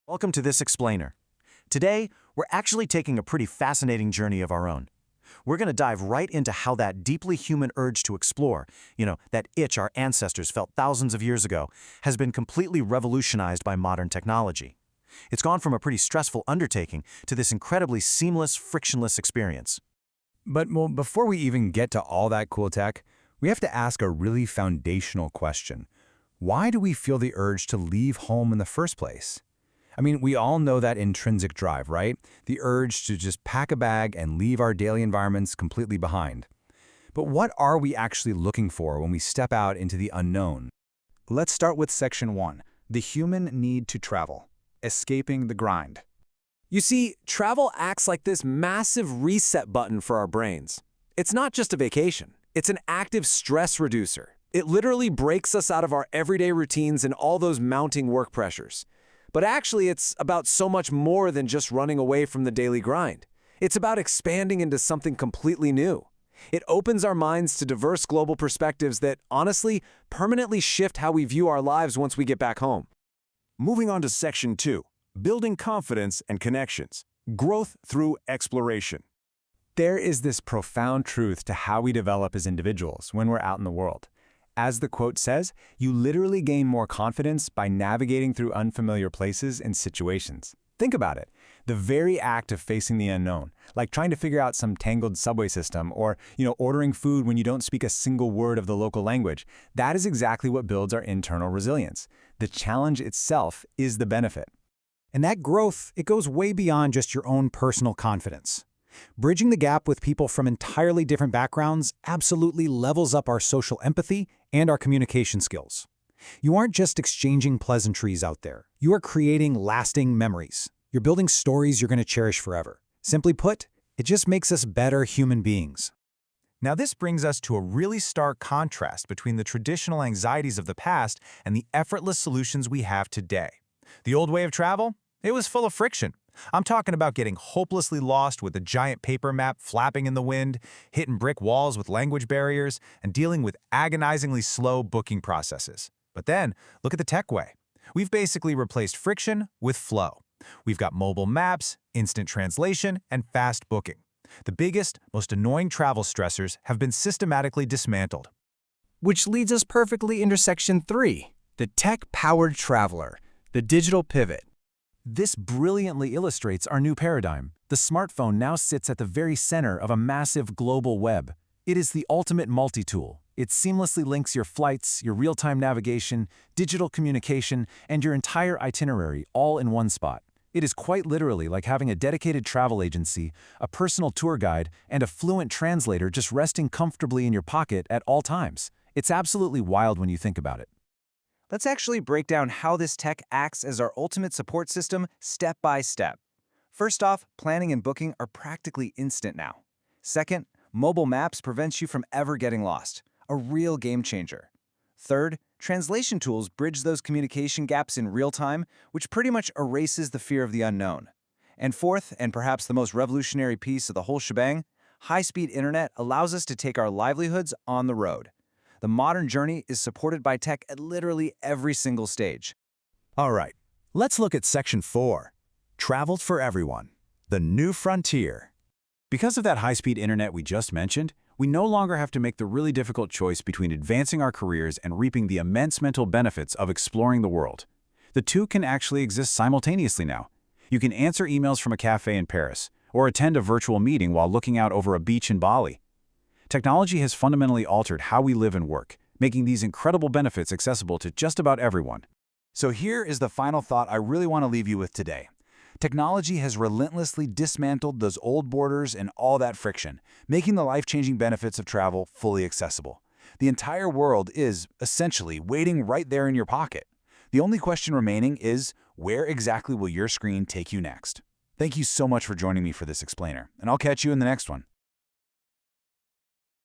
Welcome to this explainer. Today, we're actually taking a pretty fascinating journey of our own. We're going to dive right into how that deeply human urge to explore, that itch our ancestors felt thousands of years ago, has been completely revolutionized by modern technology. It's gone from a pretty stressful undertaking to this incredibly seamless, frictionless experience. But before we even get to all that cool tech, we have to ask a really foundational question. Why do we feel the urge to leave home in the first place? I mean, we all know that intrinsic drive, right? The urge to just pack a bag and leave our daily environments completely behind. But what are we actually looking for when we step out into the unknown? Let's start with Section 1, the human need to travel, escaping the grind. You see, travel acts like this massive reset button for our brains. It's not just a vacation. It's an active stress reducer. It literally breaks us out of our everyday routines and all those mounting work pressures. But actually, it's about so much more than just running away from the daily grind. It's about expanding into something completely new. It opens our minds to diverse global perspectives that, honestly, permanently shift how we view our lives once we get back home. Moving on to Section 2, building confidence and connections, growth through exploration. There is this profound truth to how we develop as individuals when we're out in the world. As the quote says, you literally gain more confidence by navigating through unfamiliar places and situations. Think about it. The very act of facing the unknown, like trying to figure out some tangled subway system or, ordering food when you don't speak a single word of the local language, that is exactly what builds our internal resilience. The challenge itself is the benefit. And that growth, it goes way beyond just your own personal confidence. Bridging the gap with people from entirely different backgrounds absolutely levels up our social empathy and our communication skills. You aren't just exchanging pleasantries out there. You are creating lasting memories. You're building stories you're going to cherish forever. Simply put, it just makes us better human beings. Now this brings us to a really stark contrast between the traditional anxieties of the past and the effortless solutions we have today. The old way of travel? It was full of friction. I'm talking about getting hopelessly lost with a giant paper map flapping in the wind, hitting brick walls with language barriers, and dealing with agonizingly slow booking processes. But then, look at the tech way. We've basically replaced friction with flow. We've got mobile maps, instant translation, and fast booking. The biggest, most annoying travel stressors have been systematically dismantled. Which leads us perfectly into Section 3, the tech-powered traveler, the digital pivot. This brilliantly illustrates our new paradigm. The smartphone now sits at the very center of a massive global web. It is the ultimate multi-tool. It seamlessly links your flights, your real-time navigation, digital communication, and your entire itinerary all in one spot. It is quite literally like having a dedicated travel agency, a personal tour guide, and a fluent translator just resting comfortably in your pocket at all times. It's absolutely wild when you think about it. Let's actually break down how this tech acts as our ultimate support system step by step. First off, planning and booking are practically instant now. Second, mobile maps prevents you from ever getting lost, a real game changer. Third, translation tools bridge those communication gaps in real time, which pretty much erases the fear of the unknown. And fourth, and perhaps the most revolutionary piece of the whole shebang, high-speed internet allows us to take our livelihoods on the road. The modern journey is supported by tech at literally every single stage. All right, let's look at Section 4, Travel for Everyone, the new frontier. Because of that high-speed internet we just mentioned, we no longer have to make the really difficult choice between advancing our careers and reaping the immense mental benefits of exploring the world. The two can actually exist simultaneously now. You can answer emails from a cafe in Paris, or attend a virtual meeting while looking out over a beach in Bali. Technology has fundamentally altered how we live and work, making these incredible benefits accessible to just about everyone. So here is the final thought I really want to leave you with today. Technology has relentlessly dismantled those old borders and all that friction, making the life-changing benefits of travel fully accessible. The entire world is, essentially, waiting right there in your pocket. The only question remaining is, where exactly will your screen take you next? Thank you so much for joining me for this explainer, and I'll catch you in the next one.